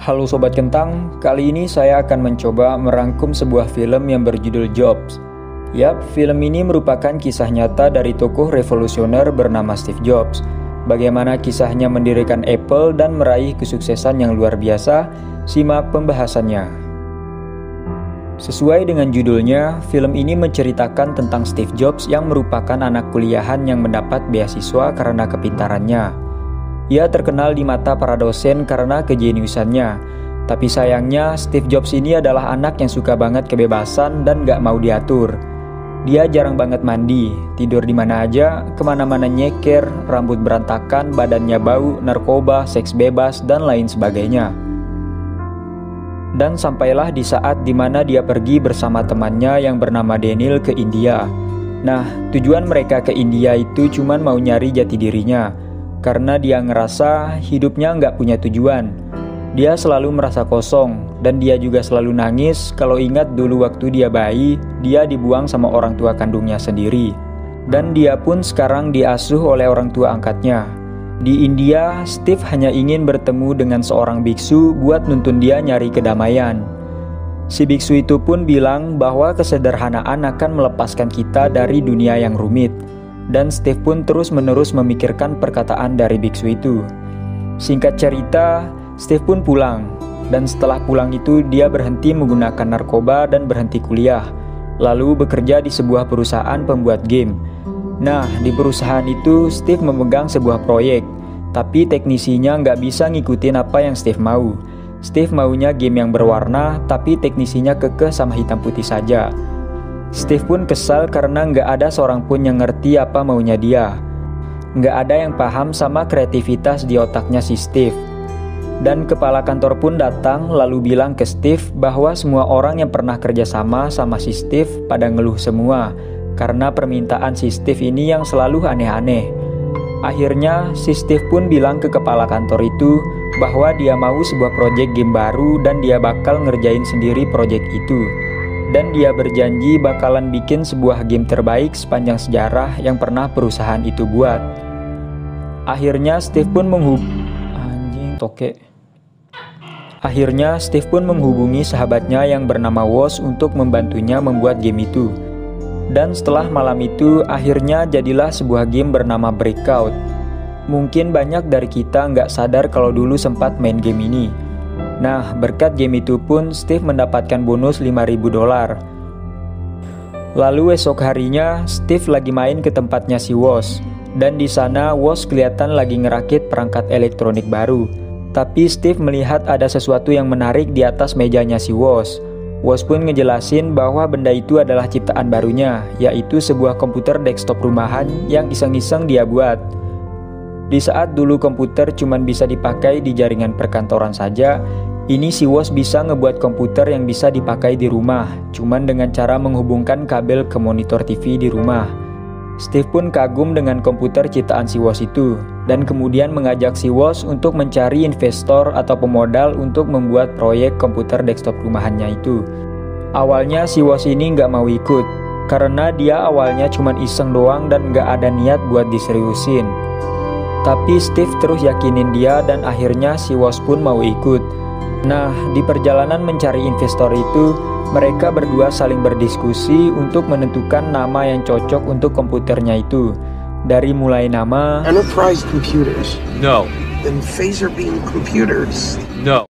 Halo Sobat Kentang, kali ini saya akan mencoba merangkum sebuah film yang berjudul Jobs. Yap, film ini merupakan kisah nyata dari tokoh revolusioner bernama Steve Jobs. Bagaimana kisahnya mendirikan Apple dan meraih kesuksesan yang luar biasa, simak pembahasannya. Sesuai dengan judulnya, film ini menceritakan tentang Steve Jobs yang merupakan anak kuliahan yang mendapat beasiswa karena kepintarannya. Ia terkenal di mata para dosen karena kejeniusannya. Tapi sayangnya, Steve Jobs ini adalah anak yang suka banget kebebasan dan gak mau diatur. Dia jarang banget mandi, tidur di mana aja, kemana-mana nyeker, rambut berantakan, badannya bau, narkoba, seks bebas, dan lain sebagainya. Dan sampailah di saat dimana dia pergi bersama temannya yang bernama Daniel ke India. Nah, tujuan mereka ke India itu cuman mau nyari jati dirinya. Karena dia ngerasa hidupnya nggak punya tujuan. Dia selalu merasa kosong, dan dia juga selalu nangis kalau ingat dulu waktu dia bayi, dia dibuang sama orang tua kandungnya sendiri. Dan dia pun sekarang diasuh oleh orang tua angkatnya. Di India, Steve hanya ingin bertemu dengan seorang biksu buat nuntun dia nyari kedamaian. Si biksu itu pun bilang bahwa kesederhanaan akan melepaskan kita dari dunia yang rumit. Dan Steve pun terus-menerus memikirkan perkataan dari biksu itu. Singkat cerita, Steve pun pulang. Dan setelah pulang itu, dia berhenti menggunakan narkoba dan berhenti kuliah. Lalu bekerja di sebuah perusahaan pembuat game. Nah, di perusahaan itu, Steve memegang sebuah proyek. Tapi teknisinya nggak bisa ngikutin apa yang Steve mau. Steve maunya game yang berwarna, tapi teknisinya kekeh sama hitam putih saja. Steve pun kesal karena nggak ada seorang pun yang ngerti apa maunya dia. Nggak ada yang paham sama kreativitas di otaknya si Steve. Dan kepala kantor pun datang lalu bilang ke Steve bahwa semua orang yang pernah kerjasama sama si Steve pada ngeluh semua karena permintaan si Steve ini yang selalu aneh-aneh. Akhirnya si Steve pun bilang ke kepala kantor itu bahwa dia mau sebuah proyek game baru dan dia bakal ngerjain sendiri proyek itu. Dan dia berjanji bakalan bikin sebuah game terbaik sepanjang sejarah yang pernah perusahaan itu buat. Akhirnya Steve pun menghubungi sahabatnya yang bernama Woz untuk membantunya membuat game itu. Dan setelah malam itu, akhirnya jadilah sebuah game bernama Breakout. Mungkin banyak dari kita nggak sadar kalau dulu sempat main game ini. Nah, berkat game itu pun Steve mendapatkan bonus $5.000. Lalu esok harinya, Steve lagi main ke tempatnya si Woz. Dan di sana Woz kelihatan lagi ngerakit perangkat elektronik baru. Tapi Steve melihat ada sesuatu yang menarik di atas mejanya si Woz. Woz pun ngejelasin bahwa benda itu adalah ciptaan barunya, yaitu sebuah komputer desktop rumahan yang iseng-iseng dia buat. Di saat dulu komputer cuma bisa dipakai di jaringan perkantoran saja, ini si Woz bisa ngebuat komputer yang bisa dipakai di rumah, cuman dengan cara menghubungkan kabel ke monitor TV di rumah. Steve pun kagum dengan komputer ciptaan si Woz itu, dan kemudian mengajak si Woz untuk mencari investor atau pemodal untuk membuat proyek komputer desktop rumahannya itu. Awalnya si Woz ini nggak mau ikut, karena dia awalnya cuman iseng doang dan nggak ada niat buat diseriusin. Tapi Steve terus yakinin dia dan akhirnya si Woz pun mau ikut. Nah, di perjalanan mencari investor itu, mereka berdua saling berdiskusi untuk menentukan nama yang cocok untuk komputernya itu. Dari mulai nama Enterprise Computers. No. Then Phaser Beam Computers. No.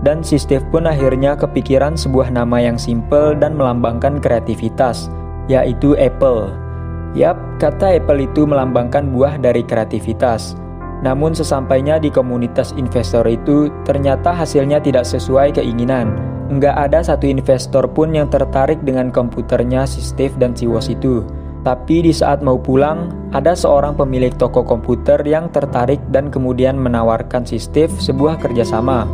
Dan si Steve pun akhirnya kepikiran sebuah nama yang simple dan melambangkan kreativitas, yaitu Apple. Yap, kata Apple itu melambangkan buah dari kreativitas. Namun sesampainya di komunitas investor itu, ternyata hasilnya tidak sesuai keinginan. Nggak ada satu investor pun yang tertarik dengan komputernya si Steve dan si Woz itu. Tapi di saat mau pulang, ada seorang pemilik toko komputer yang tertarik dan kemudian menawarkan si Steve sebuah kerjasama.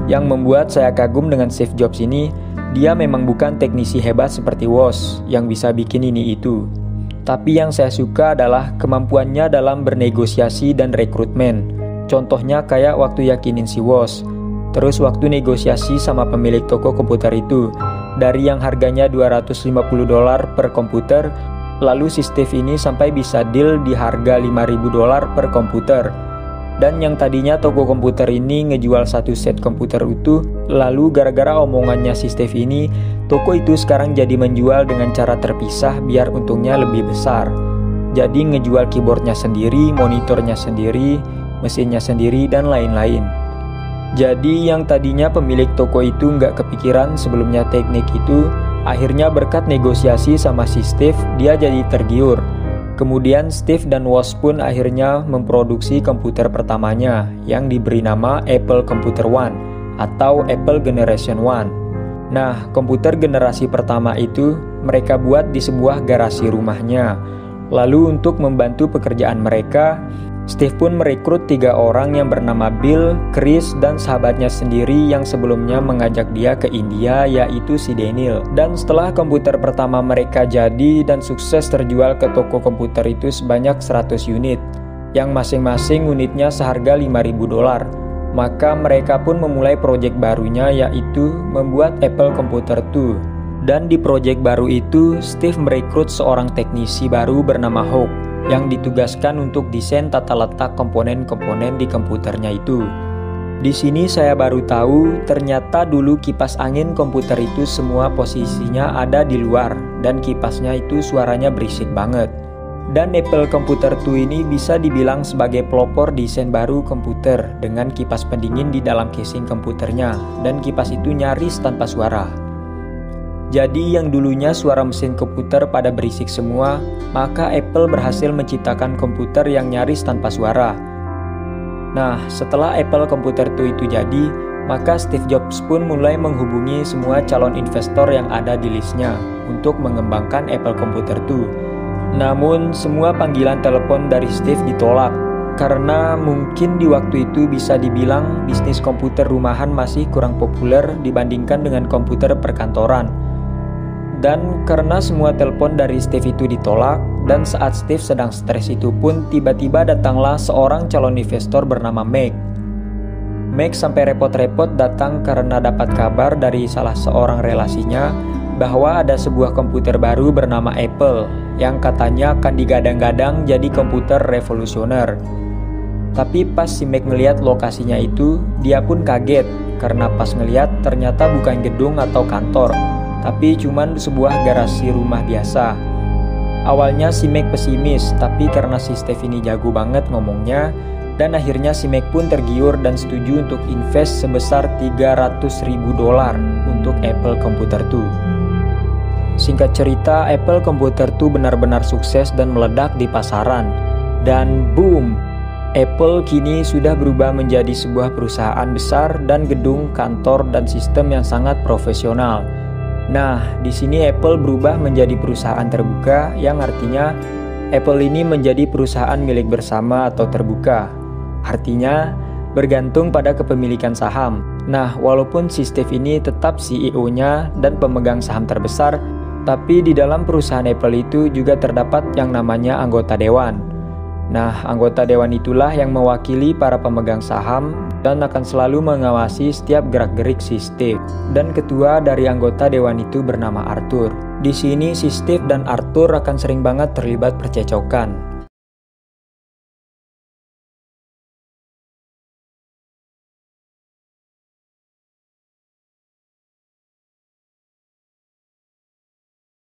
Yang membuat saya kagum dengan Steve Jobs ini, dia memang bukan teknisi hebat seperti Woz yang bisa bikin ini itu. Tapi yang saya suka adalah kemampuannya dalam bernegosiasi dan rekrutmen. Contohnya kayak waktu yakinin si Woz. Terus waktu negosiasi sama pemilik toko komputer itu. Dari yang harganya $250 per komputer, lalu si Steve ini sampai bisa deal di harga $5.000 per komputer. Dan yang tadinya toko komputer ini ngejual satu set komputer utuh, lalu gara-gara omongannya si Steve ini, toko itu sekarang jadi menjual dengan cara terpisah biar untungnya lebih besar. Jadi ngejual keyboardnya sendiri, monitornya sendiri, mesinnya sendiri, dan lain-lain. Jadi yang tadinya pemilik toko itu nggak kepikiran sebelumnya teknik itu, akhirnya berkat negosiasi sama si Steve, dia jadi tergiur. Kemudian Steve dan Woz pun akhirnya memproduksi komputer pertamanya yang diberi nama Apple Computer One atau Apple Generation One. Nah, komputer generasi pertama itu mereka buat di sebuah garasi rumahnya. Lalu untuk membantu pekerjaan mereka, Steve pun merekrut 3 orang yang bernama Bill, Chris, dan sahabatnya sendiri yang sebelumnya mengajak dia ke India, yaitu si Daniel. Dan setelah komputer pertama mereka jadi dan sukses terjual ke toko komputer itu sebanyak 100 unit, yang masing-masing unitnya seharga $5.000. Maka mereka pun memulai proyek barunya, yaitu membuat Apple Computer II. Dan di proyek baru itu, Steve merekrut seorang teknisi baru bernama Hawk, yang ditugaskan untuk desain tata letak komponen-komponen di komputernya itu. Di sini saya baru tahu ternyata dulu kipas angin komputer itu semua posisinya ada di luar dan kipasnya itu suaranya berisik banget. Dan Apple Computer II ini bisa dibilang sebagai pelopor desain baru komputer dengan kipas pendingin di dalam casing komputernya, dan kipas itu nyaris tanpa suara. Jadi yang dulunya suara mesin komputer pada berisik semua, maka Apple berhasil menciptakan komputer yang nyaris tanpa suara. Nah, setelah Apple Computer II itu jadi, maka Steve Jobs pun mulai menghubungi semua calon investor yang ada di listnya untuk mengembangkan Apple Computer II. Namun, semua panggilan telepon dari Steve ditolak, karena mungkin di waktu itu bisa dibilang bisnis komputer rumahan masih kurang populer dibandingkan dengan komputer perkantoran. Dan karena semua telepon dari Steve itu ditolak, dan saat Steve sedang stres itu pun tiba-tiba datanglah seorang calon investor bernama Meg. Meg sampai repot-repot datang karena dapat kabar dari salah seorang relasinya bahwa ada sebuah komputer baru bernama Apple yang katanya akan digadang-gadang jadi komputer revolusioner. Tapi pas si Meg ngeliat lokasinya itu, dia pun kaget karena pas ngeliat ternyata bukan gedung atau kantor, tapi cuman sebuah garasi rumah biasa. Awalnya si Meg pesimis, tapi karena si Steve ini jago banget ngomongnya, dan akhirnya si Meg pun tergiur dan setuju untuk invest sebesar $300.000 untuk Apple Computer II. Singkat cerita, Apple Computer II benar-benar sukses dan meledak di pasaran. Dan boom! Apple kini sudah berubah menjadi sebuah perusahaan besar dan gedung, kantor, dan sistem yang sangat profesional. Nah, di sini Apple berubah menjadi perusahaan terbuka, yang artinya Apple ini menjadi perusahaan milik bersama atau terbuka. Artinya, bergantung pada kepemilikan saham. Nah, walaupun si Steve ini tetap CEO-nya dan pemegang saham terbesar, tapi di dalam perusahaan Apple itu juga terdapat yang namanya anggota dewan. Nah, anggota dewan itulah yang mewakili para pemegang saham dan akan selalu mengawasi setiap gerak-gerik si Steve. Dan ketua dari anggota dewan itu bernama Arthur. Di sini si Steve dan Arthur akan sering banget terlibat percecokan.